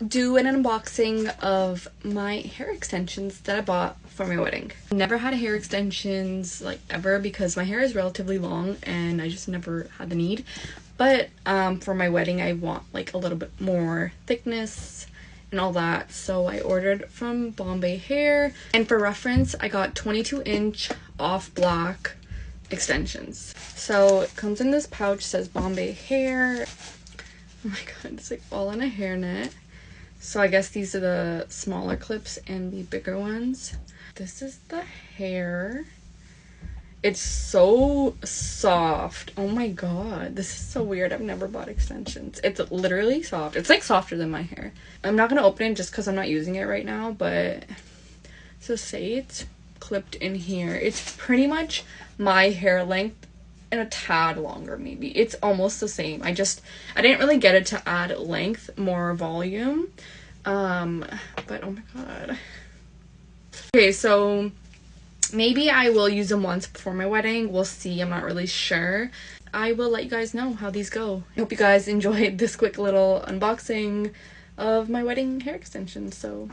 do an unboxing of my hair extensions that I bought for my wedding. Never had hair extensions like ever because my hair is relatively long and I just never had the need. But for my wedding I want like a little bit more thickness and all that, so I ordered from Bombay Hair, and for reference I got 22-inch off black extensions. So it comes in this pouch, says Bombay Hair. Oh my god, it's like all in a hairnet. So I guess these are the smaller clips and the bigger ones. This is the hair. It's so soft. Oh my god, this is so weird. I've never bought extensions. It's literally soft. It's like softer than my hair. I'm not gonna open it just because I'm not using it right now, but so say it's clipped in here. It's pretty much my hair length and a tad longer maybe. It's almost the same. I didn't really get it to add length, more volume. But oh my god. Okay, so maybe I will use them once before my wedding. We'll see. I'm not really sure. I will let you guys know how these go. I hope you guys enjoyed this quick little unboxing of my wedding hair extensions. So